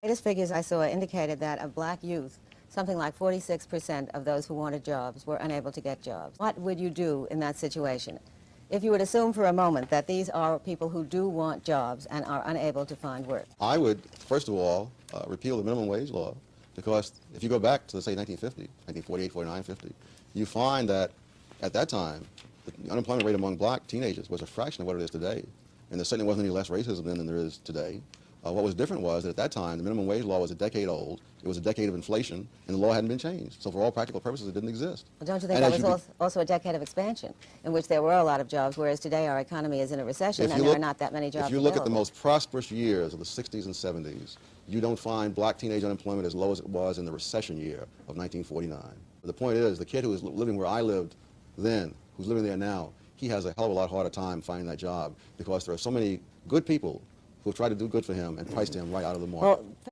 Latest figures I saw indicated that of black youth, something like 46% of those who wanted jobs were unable to get jobs. What would you do in that situation? If you would assume for a moment that these are people who do want jobs and are unable to find work. I would, first of all, repeal the minimum wage law, because if you go back to, say, 1950, 1948, 49, 50, you find that at that time, the unemployment rate among black teenagers was a fraction of what it is today. And there certainly wasn't any less racism then than there is today. What was different was that at that time, the minimum wage law was a decade old. It was a decade of inflation, and the law hadn't been changed. So for all practical purposes, it didn't exist. Well, don't you think that was also a decade of expansion, in which there were a lot of jobs, whereas today our economy is in a recession and there are not that many jobs If you look available. at the most prosperous years of the 60s and 70s, you don't find black teenage unemployment as low as it was in the recession year of 1949. But the point is, the kid who was living where I lived then, who's living there now, he has a hell of a lot harder time finding that job, because there are so many good people who have tried to do good for him and priced him right out of the market. Well,